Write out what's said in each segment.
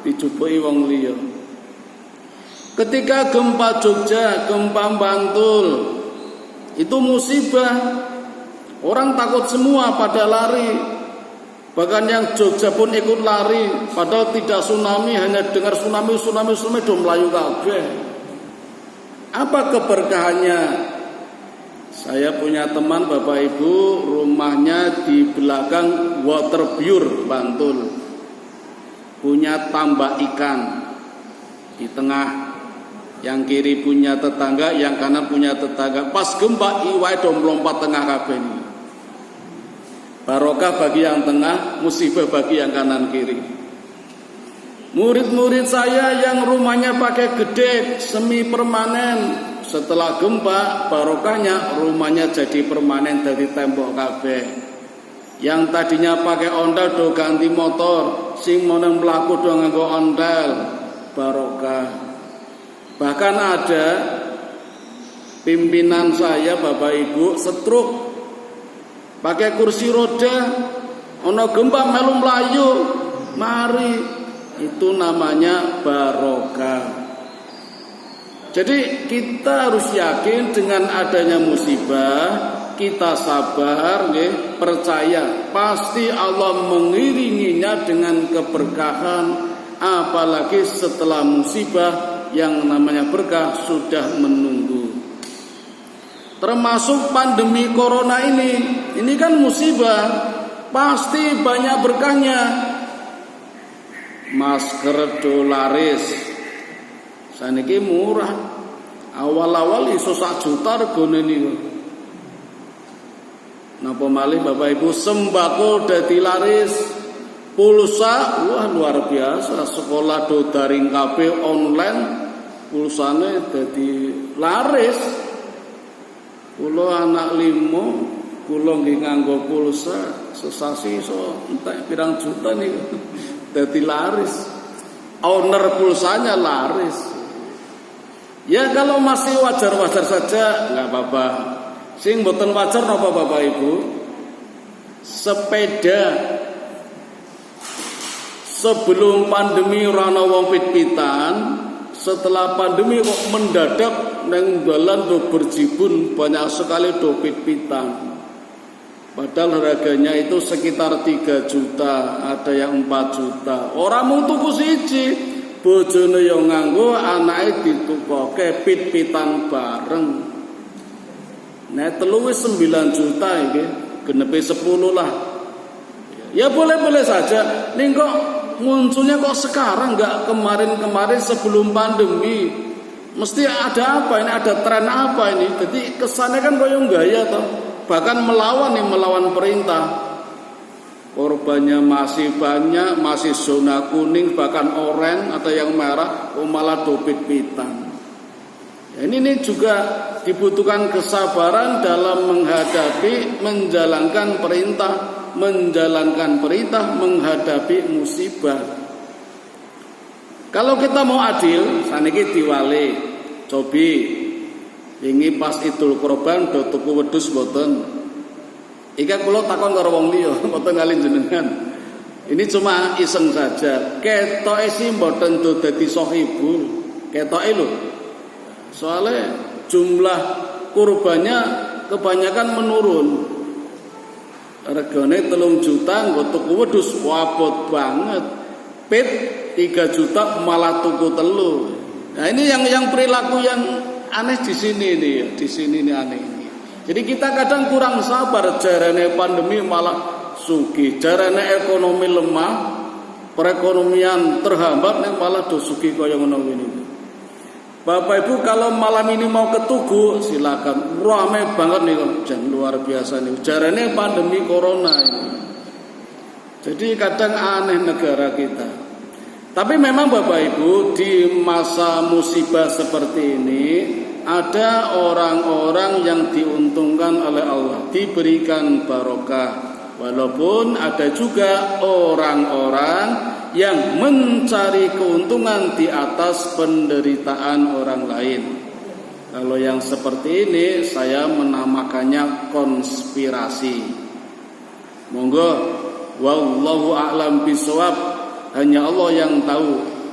dijupuki wong liya. Ketika gempa Jogja, gempa Bantul, itu musibah. Orang takut semua pada lari. Bahkan yang Jogja pun ikut lari. Padahal tidak tsunami, hanya dengar tsunami do mlayu kabeh. Apa keberkahannya? Saya punya teman Bapak Ibu, rumahnya di belakang Waterbyur Bantul. Punya tambak ikan di tengah. Yang kiri punya tetangga, yang kanan punya tetangga. Pas gempa iwae do melompat tengah kabeh. Barokah bagi yang tengah, musibah bagi yang kanan kiri. Murid-murid saya yang rumahnya pakai gede semi permanen, setelah gempa barokahnya rumahnya jadi permanen dari tembok kabeh. Yang tadinya pakai ondel do ganti motor, sing meneng mlaku do nganggo ondel, barokah. Bahkan ada pimpinan saya Bapak Ibu stroke pakai kursi roda, ono gempa melu mlayu, mari, itu namanya barokah. Jadi kita harus yakin dengan adanya musibah, kita sabar, percaya pasti Allah mengiringinya dengan keberkahan. Apalagi setelah musibah, yang namanya berkah sudah menunggu. Termasuk pandemi corona ini kan musibah, pasti banyak berkahnya. Masker dolaris saniki murah, awal-awal iso 1 juta regane niku. Napa malih Bapak Ibu, sembako dadi laris, pulsa wah luar biasa, sekolah do daring kabeh online, pulsane dadi laris. Kula anak 5, kula nggih nganggo pulsa sesasi iso entek pirang juta niku. Dadi laris. Owner pulsanya laris. Ya kalau masih wajar-wajar saja enggak apa-apa. Sing mboten wajar napa Bapak Ibu? Sepeda sebelum pandemi ora ana wong pit-pitan, setelah pandemi kok mendadak nang dalan do berjibun banyak sekali do pit-pitan. Padahal harganya itu sekitar 3 juta, ada yang 4 juta. Orang mau tuku siji, bojone yo nganggo, anake ditukoke pit-pitan bareng. Nek telu wis 9 juta iki, genepe 10 lah. Ya boleh-boleh saja. Ning kok munculnya kok sekarang, enggak kemarin-kemarin sebelum pandemi? Mesti ada apa ini? Ada tren apa ini? Jadi kesannya kan koyo gaya toh. Bahkan melawan perintah. Korbannya masih banyak, masih zona kuning, bahkan oranye atau yang merah, malah dopit-pitan. Ya, ini juga dibutuhkan kesabaran dalam menghadapi, menjalankan perintah, menghadapi musibah. Kalau kita mau adil, saniki diwali, cobi. Ini pas Idul Kurban do tuku wedhus mboten. Iki kula takon karo wong liya, mboten ngalih jenengan. Ini cuma iseng saja. Ketoke sih mboten do dadi sohibul. Ketoke lho. Soalnya jumlah kurbannya kebanyakan menurun. Regane 3 juta nggo tuku wedhus wabot banget. Pit 3 juta malah tuku telu. Nah, ini yang perilaku yang aneh di sini nih, aneh ini. Jadi kita kadang kurang sabar, jarane pandemi malah sugih, jarane ekonomi lemah, perekonomian terhambat nih malah do sugih kaya ngono ini. Bapak Ibu kalau malam ini mau ke Tugu silakan, rame banget nih, jam luar biasa nih. Jarane pandemi corona ini. Jadi kadang aneh negara kita. Tapi memang Bapak Ibu di masa musibah seperti ini ada orang-orang yang diuntungkan oleh Allah, diberikan barokah. Walaupun ada juga orang-orang yang mencari keuntungan di atas penderitaan orang lain. Kalau yang seperti ini saya menamakannya konspirasi. Monggo wallahu a'lam bishawab. hanya Allah yang tahu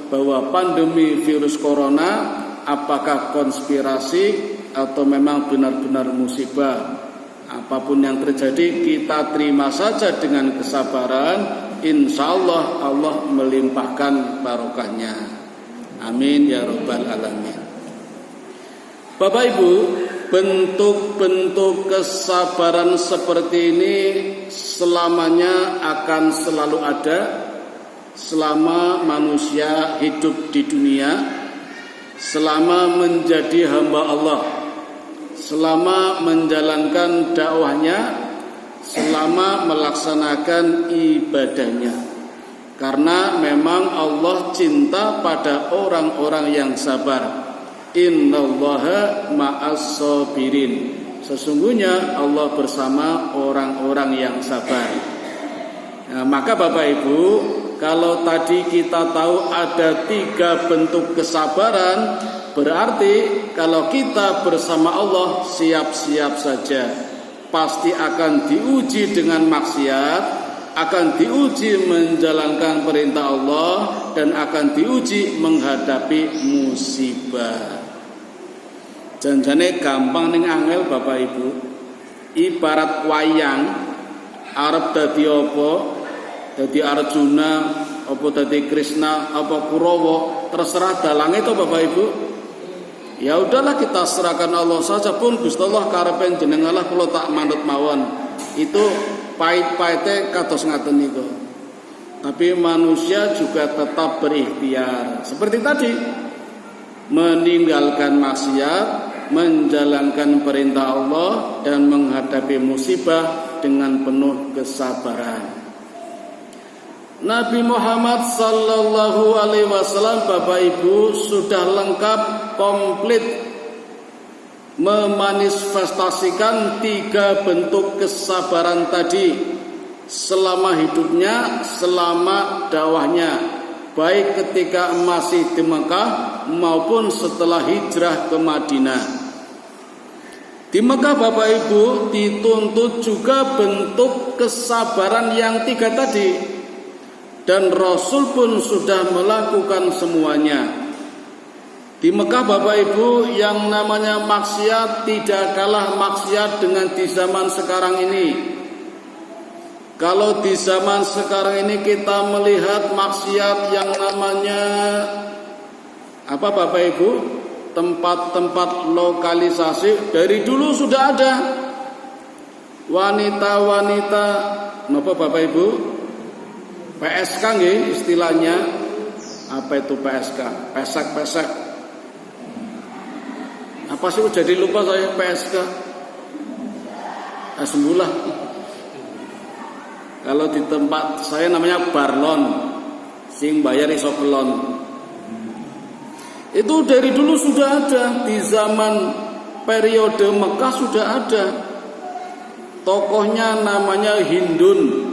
bahwa pandemi virus corona apakah konspirasi atau memang benar-benar musibah. Apapun yang terjadi kita terima saja dengan kesabaran. Insya Allah Allah melimpahkan barokahnya. Amin ya rabbal alamin. Bapak Ibu, bentuk-bentuk kesabaran seperti ini selamanya akan selalu ada selama manusia hidup di dunia, selama menjadi hamba Allah, selama menjalankan dakwahnya, selama melaksanakan ibadahnya. Karena memang Allah cinta pada orang-orang yang sabar. Innallaha ma'as sabirin. Sesungguhnya Allah bersama orang-orang yang sabar. Nah, maka Bapak Ibu, kalau tadi kita tahu ada 3 bentuk kesabaran, berarti kalau kita bersama Allah siap-siap saja. Pasti akan diuji dengan maksiat, akan diuji menjalankan perintah Allah, dan akan diuji menghadapi musibah. Janjane gampang ning angel Bapak Ibu. Ibarat wayang arep dadi apa? Dadi Arjuna, apa dadi Krishna, apa Kurawa, terserah dalange to Bapak Ibu. Ya udahlah kita serahkan Allah saja, pun Gusti Allah karepen jenengan lah kula tak manut mawon. Itu pahit-pahite kados ngaten niku. Tapi manusia juga tetap berikhtiar. Seperti tadi, meninggalkan maksiat, menjalankan perintah Allah, dan menghadapi musibah dengan penuh kesabaran. Nabi Muhammad sallallahu alaihi wasallam Bapak Ibu sudah lengkap, komplit memanifestasikan 3 bentuk kesabaran tadi selama hidupnya, selama dakwahnya, baik ketika masih di Mekah maupun setelah hijrah ke Madinah. Di Mekah Bapak Ibu dituntut juga bentuk kesabaran yang 3 tadi, dan Rasul pun sudah melakukan semuanya. Di Mekah Bapak Ibu yang namanya maksiat tidak kalah maksiat dengan di zaman sekarang ini. Kalau di zaman sekarang ini kita melihat maksiat yang namanya apa Bapak Ibu? Tempat-tempat lokalisasi dari dulu sudah ada. Wanita-wanita, napa Bapak Ibu? PSK nggih istilahnya. Apa itu PSK? Pesek-pesek. Apa sih jadi lupa saya PSK? Sembulah. Kalau di tempat saya namanya barlon, sing bayar iso kelon. Itu dari dulu sudah ada, di zaman periode Mekah sudah ada. Tokohnya namanya Hindun.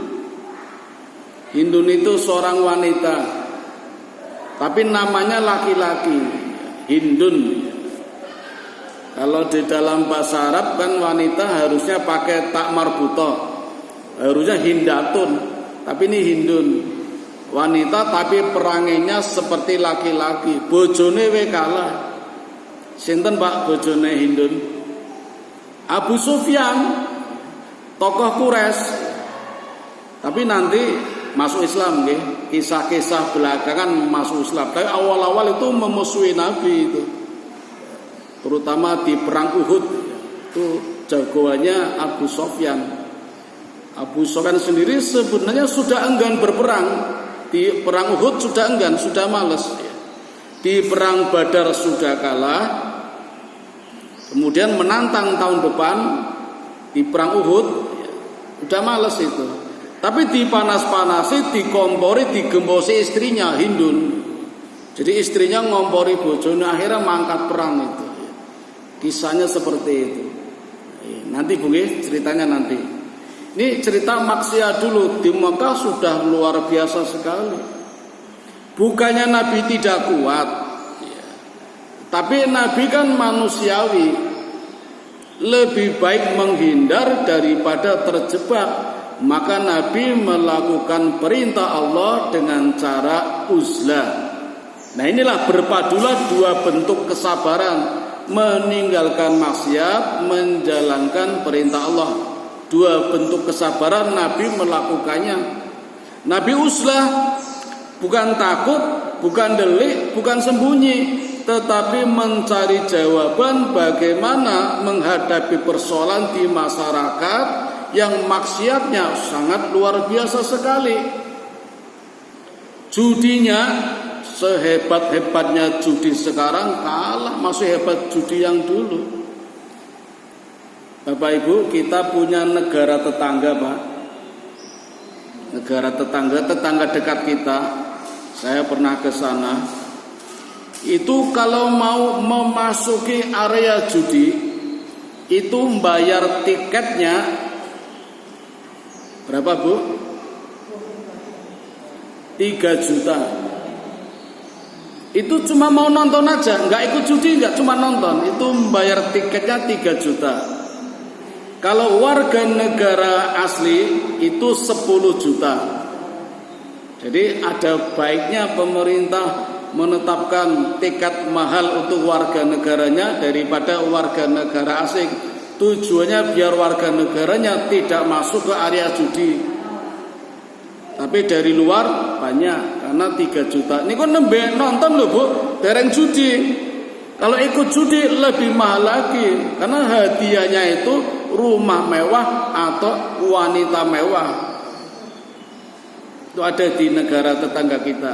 Hindun itu seorang wanita, tapi namanya laki-laki, Hindun. Kalau di dalam bahasa Arab kan wanita harusnya pakai tak marbuto, harusnya Hindatun, tapi ini Hindun. Wanita tapi perangainya seperti laki-laki. Bojone we kalah. Sinten Pak bojone Hindun? Abu Sufyan, tokoh Quraisy. Tapi nanti masuk Islam nggih. Kisah-kisah belakangan masuk Islam. Tapi awal-awal itu memusuhi Nabi itu. Terutama di perang Uhud. Itu jagoannya Abu Sufyan. Abu Sufyan sendiri sebenarnya sudah enggan berperang. Di perang Uhud sudah enggan, sudah malas. Di perang Badar sudah kalah. Kemudian menantang tahun depan di perang Uhud, sudah malas itu. Tapi dipanas-panasi, dikompori, digembosi istrinya Hindun. Jadi istrinya ngompori bojone, akhirnya mangkat perang itu. Kisahnya seperti itu. Nanti Bu ceritanya nanti. Ini cerita maksiat dulu. Di Mekah sudah luar biasa sekali. Bukannya Nabi tidak kuat, tapi Nabi kan manusiawi. Lebih baik menghindar daripada terjebak. maka Nabi melakukan perintah Allah dengan cara uzlah. Nah, inilah berpadulah dua bentuk kesabaran, meninggalkan maksiat, menjalankan perintah Allah. Dua bentuk kesabaran Nabi melakukannya. Nabi uzlah, bukan takut, bukan delik, bukan sembunyi, tetapi mencari jawaban bagaimana menghadapi persoalan di masyarakat yang maksiatnya sangat luar biasa sekali. Judinya sehebat-hebatnya judi sekarang kalah, masih hebat judi yang dulu. Bapak Ibu, kita punya negara tetangga, Pak. Negara tetangga dekat kita. Saya pernah ke sana. Itu kalau mau memasuki area judi, itu bayar tiketnya berapa, Bu? 3 juta. Itu cuma mau nonton aja, nggak ikut judi, nggak, cuma nonton. Itu bayar tiketnya 3 juta. Kalau warga negara asli itu 10 juta. Jadi ada baiknya pemerintah menetapkan tiket mahal untuk warga negaranya daripada warga negara asing. Tujuannya biar warga negaranya tidak masuk ke area judi. Tapi dari luar banyak, karena 3 juta. Ini kok nembe nonton loh, Bu, dereng judi. Kalau ikut judi lebih mahal lagi, karena hadiahnya itu rumah mewah atau wanita mewah. Itu ada di negara tetangga kita.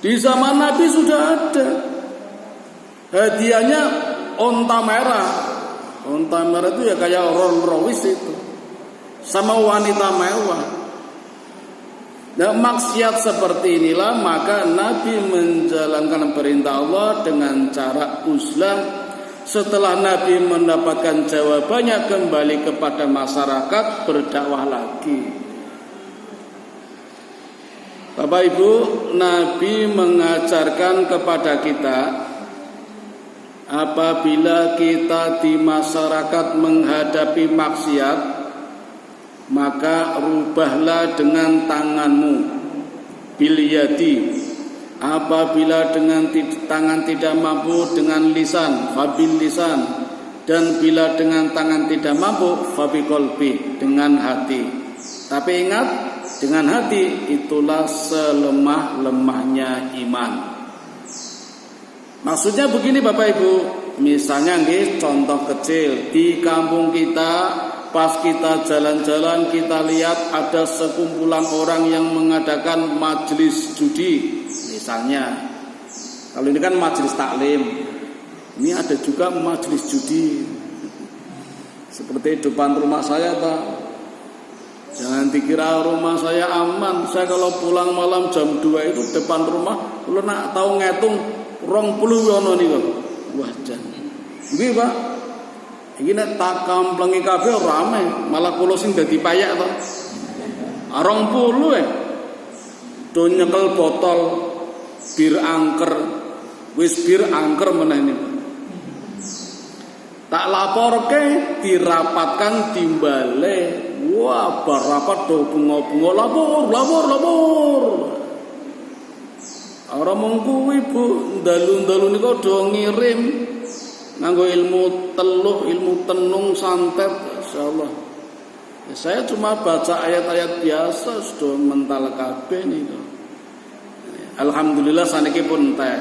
Di zaman Nabi sudah ada. Hadiahnya onta merah. Onta merah itu ya kayak Rolls Royce itu. Sama wanita mewah. Nah, maksiat seperti inilah maka Nabi menjalankan perintah Allah dengan cara uzlah. Setelah Nabi mendapatkan jawabannya, kembali kepada masyarakat, berdakwah lagi. Bapak Ibu, Nabi mengajarkan kepada kita, apabila kita di masyarakat menghadapi maksiat, maka rubahlah dengan tanganmu, bil yadi. Apabila dengan tangan tidak mampu, dengan lisan, fabil lisan. Dan bila dengan tangan tidak mampu, fabi qalbi, dengan hati. Tapi ingat, dengan hati itulah selemah-lemahnya iman. Maksudnya begini Bapak Ibu, misalnya nggih, contoh kecil di kampung kita, pas kita jalan-jalan kita lihat ada sekumpulan orang yang mengadakan majelis judi. Misalnya, kalau ini kan majelis taklim, ini ada juga majelis judi. Seperti depan rumah saya, Pak. Jangan dikira rumah saya aman. Saya kalau pulang malam jam 2 itu depan rumah, kalau nak tahu ngitung 20 yono niku. Wah, jan. Nggih, Pak. Iki nek tak kamplengi kabeh rame, malah kula sing dadi payak to. 20 do nyekel botol bir angker, wis bir angker meneh niku. Tak laporke, dirapatkan timbale. Wah, bar rapat do bunga-bunga lapor. Ora mung kuwi, Bu, dalu-dalu niku do ngirim nganggo ilmu teluh, ilmu tenung santet, insyaallah. Ya, saya cuma baca ayat-ayat biasa sudah mental kabeh niku. Alhamdulillah saniki pun entek.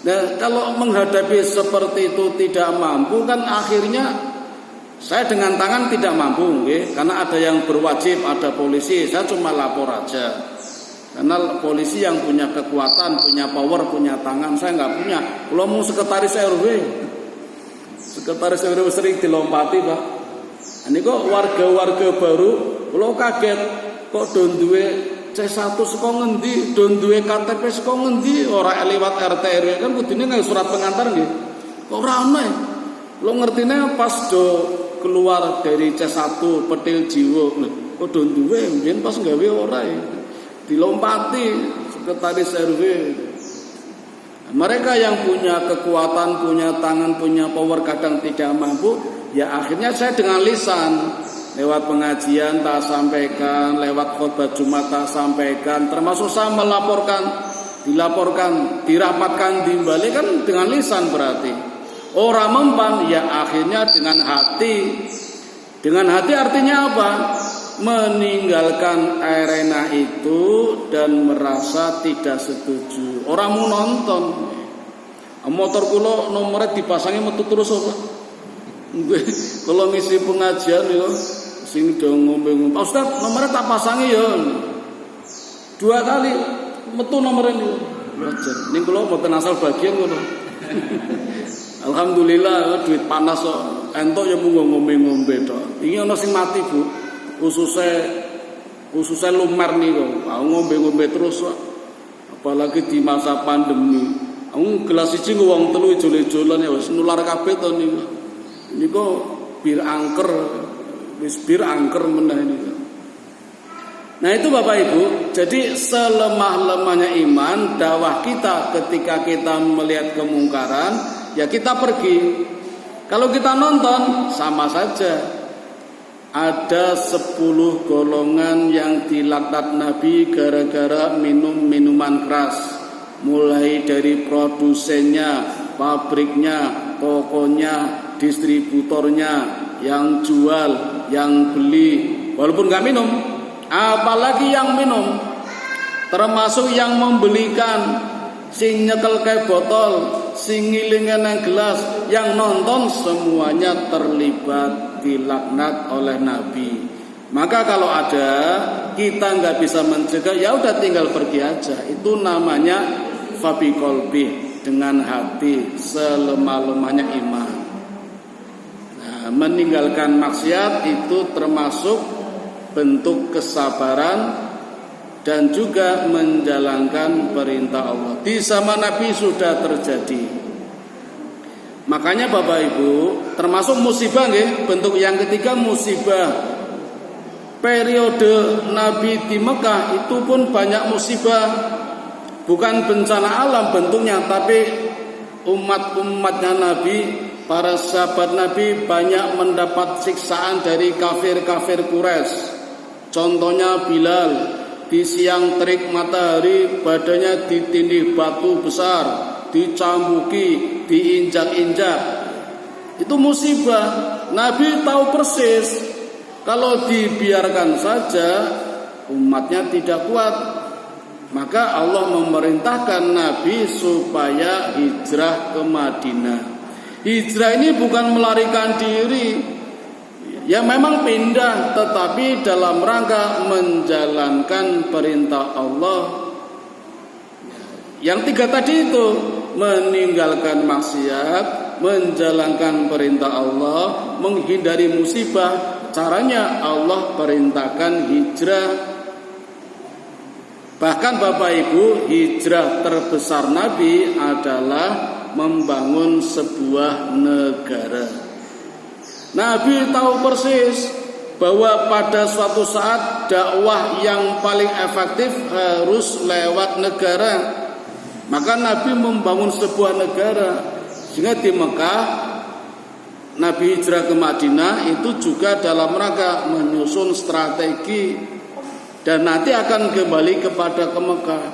Nah, kalau menghadapi seperti itu tidak mampu, kan akhirnya saya dengan tangan tidak mampu, nggih, karena ada yang berwajib, ada polisi. Saya cuma lapor aja. Karena polisi yang punya kekuatan, punya power, punya tangan, saya nggak punya. Kalau mau sekretaris RW, sekretaris RW sering dilompati, Pak. Ini kok warga-warga baru, kalau kaget, kok do duwe C1 saka ngendi, do duwe KTP saka ngendi, ora liwat RT RW, kan kudune nang surat pengantar nggih. Kok ora ana. Lo ngertine pas do keluar dari C1 petil jiwa, kok do duwe, mbiyen pas gawe ora ya. Dilompati sekretaris RW. Mereka yang punya kekuatan, punya tangan, punya power kadang tidak mampu, ya akhirnya saya dengan lisan. lewat pengajian tak sampaikan, lewat khutbah Jumat tak sampaikan, termasuk saya dilaporkan, dirapatkan, dimbali kan dengan lisan berarti. Orang mempan ya akhirnya dengan hati. Dengan hati artinya apa? Meninggalkan arena itu dan merasa tidak setuju. Orang mau nonton. Motor kula nomornya dipasangi metu terus apa? Kalau ngisi pengajian ya sing do ngombe-ngombe. Ustaz, nomornya tak pasangi ya. 2 kali metu nomornya niku. Wajar. Ning kula mboten asal bagian ngono. Alhamdulillah duit panas kok. Entuk ya mung ngombe-ngombe tok. Iki ana sing mati, Bu. Khususnya lumer niku. Ngombe-ngombe terus kok. Apalagi di masa pandemi. Gelas siji wong telu ijol-ijolan ya wis nular kabeh to niku. Niku bir angker, wis bir angker meneh niku. Nah itu Bapak Ibu, jadi selemah-lemahnya iman, dakwah kita ketika kita melihat kemungkaran, ya kita pergi. Kalau kita nonton, sama saja. Ada 10 golongan yang dilaknat Nabi gara-gara minum minuman keras. Mulai dari produsennya, pabriknya, tokonya, distributornya, yang jual, yang beli, walaupun gak minum. Apalagi yang minum, termasuk yang membelikan, sing nyekel kayak botol, sing ngilingan yang gelas, yang nonton semuanya terlibat dilaknat oleh Nabi. Maka kalau ada kita nggak bisa mencegah, ya udah tinggal pergi aja. Itu namanya fabi qalbi, dengan hati selemah-lemahnya iman. Nah, meninggalkan maksiat itu termasuk bentuk kesabaran dan juga menjalankan perintah Allah. Di zaman Nabi sudah terjadi. Makanya Bapak Ibu, termasuk musibah nggih, bentuk yang ketiga musibah. Periode Nabi di Mekah itu pun banyak musibah. Bukan bencana alam bentuknya, tapi umat-umatnya Nabi, para sahabat Nabi banyak mendapat siksaan dari kafir-kafir Quraisy. Contohnya Bilal, di siang terik matahari badannya ditindih batu besar, dicambuki, diinjak-injak. Itu musibah. Nabi tahu persis kalau dibiarkan saja umatnya tidak kuat. Maka Allah memerintahkan Nabi supaya hijrah ke Madinah. Hijrah ini bukan melarikan diri. Ya memang pindah, tetapi dalam rangka menjalankan perintah Allah. Yang 3 tadi itu, meninggalkan maksiat, menjalankan perintah Allah, menghindari musibah. Caranya Allah perintahkan hijrah. Bahkan Bapak Ibu, hijrah terbesar Nabi adalah membangun sebuah negara. Nabi tahu persis bahwa pada suatu saat dakwah yang paling efektif harus lewat negara. Maka Nabi membangun sebuah negara. Sehingga di Mekah Nabi hijrah ke Madinah itu juga dalam rangka menyusun strategi dan nanti akan kembali kepada ke Mekah.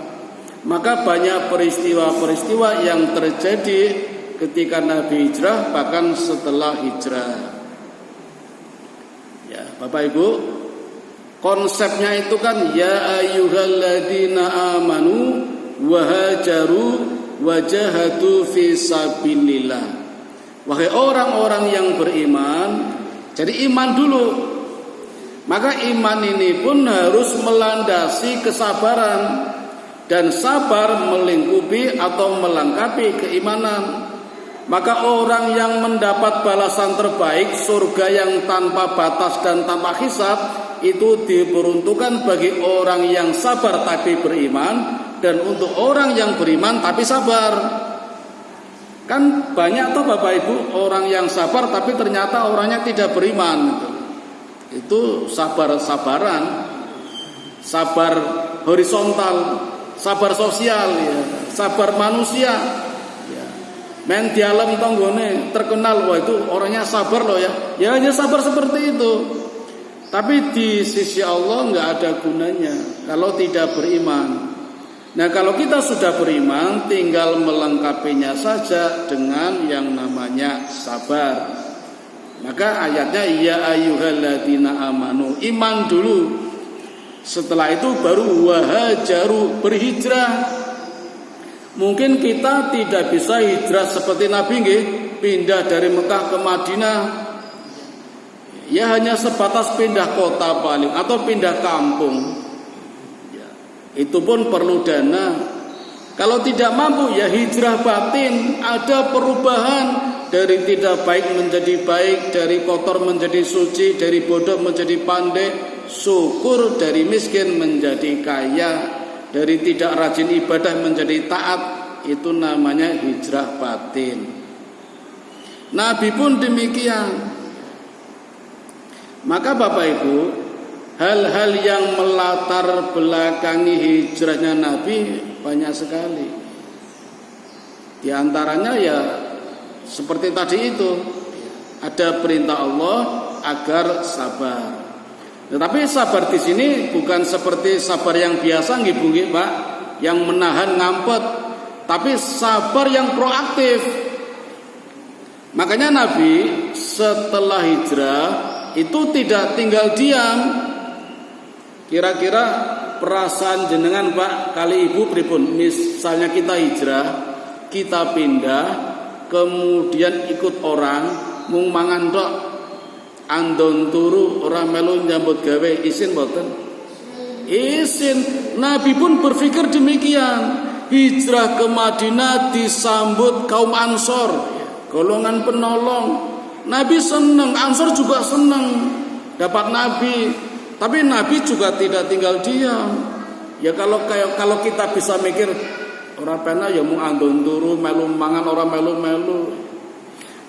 Maka banyak peristiwa-peristiwa yang terjadi ketika Nabi hijrah bahkan setelah hijrah. Ya, Bapak Ibu, konsepnya itu kan ya ayyuhalladzina amanu wahajaru wajahadu fi sabilillah. Wahai orang-orang yang beriman, jadi iman dulu. Maka iman ini pun harus melandasi kesabaran, dan sabar melingkupi atau melengkapi keimanan. Maka orang yang mendapat balasan terbaik, surga yang tanpa batas dan tanpa hisab, itu diperuntukkan bagi orang yang sabar tapi beriman, dan untuk orang yang beriman tapi sabar. Kan banyak toh Bapak Ibu orang yang sabar tapi ternyata orangnya tidak beriman. Itu sabar-sabaran, sabar horizontal, sabar sosial, ya, sabar manusia. Men dialam tonggone terkenal, wah itu orangnya sabar loh ya. Ya hanya sabar seperti itu. Tapi di sisi Allah nggak ada gunanya kalau tidak beriman. Nah, kalau kita sudah beriman, tinggal melengkapinya saja dengan yang namanya sabar. Maka ayatnya ya ayyuhalladzina amanu, iman dulu. Setelah itu baru wahajaru, berhijrah. Mungkin kita tidak bisa hijrah seperti Nabi nggih, pindah dari Mekah ke Madinah. Ya hanya sebatas pindah kota paling atau pindah kampung. Ya, itu pun perlu dana. Kalau tidak mampu ya hijrah batin, ada perubahan dari tidak baik menjadi baik, dari kotor menjadi suci, dari bodoh menjadi pandai, syukur dari miskin menjadi kaya, dari tidak rajin ibadah menjadi taat. Itu namanya hijrah batin. Nabi pun demikian. Maka Bapak Ibu, hal-hal yang melatar belakangi hijrahnya Nabi banyak sekali. Di antaranya ya seperti tadi itu, ada perintah Allah agar sabar. Tetapi sabar di sini bukan seperti sabar yang biasa nggih Bu nggih Pak, yang menahan ngampet, tapi sabar yang proaktif. Makanya Nabi setelah hijrah itu tidak tinggal diam. Kira-kira perasaan jenengan Pak kali Ibu pripun? Misalnya kita hijrah, kita pindah, kemudian ikut orang mung mangan tok, andon turu ora melu nyambut gawe, isin mboten? Isin. Nabi pun berpikir demikian. Hijrah ke Madinah disambut kaum Ansor, golongan penolong. Nabi senang, Ansor juga senang dapat Nabi. Tapi Nabi juga tidak tinggal diam. Ya kalau kita bisa mikir ora pena ya mung andon turu melu mangan ora melu-melu.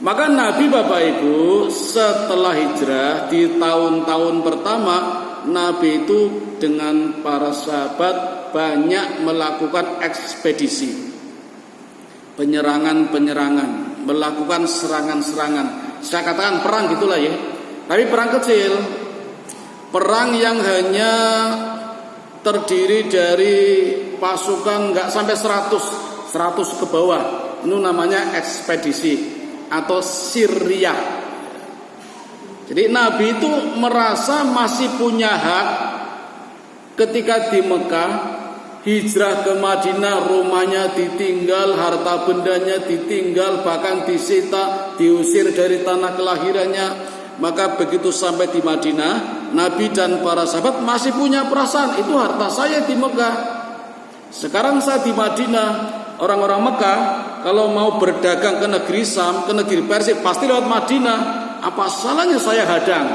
Maka Nabi Bapak Ibu setelah hijrah di tahun-tahun pertama, Nabi itu dengan para sahabat banyak melakukan ekspedisi, penyerangan-penyerangan, melakukan serangan-serangan. Saya katakan perang gitulah ya. Tapi perang kecil, perang yang hanya terdiri dari pasukan nggak sampai 100 ke bawah. Itu namanya ekspedisi atau Syria. Jadi Nabi itu merasa masih punya hak ketika di Mekah, hijrah ke Madinah, rumahnya ditinggal, harta bendanya ditinggal, bahkan disita, diusir dari tanah kelahirannya. Maka begitu sampai di Madinah, Nabi dan para sahabat masih punya perasaan, itu harta saya di Mekah. Sekarang saya di Madinah, orang-orang Mekah kalau mau berdagang ke negeri Sam, ke negeri Persia, pasti lewat Madinah. Apa salahnya saya hadang?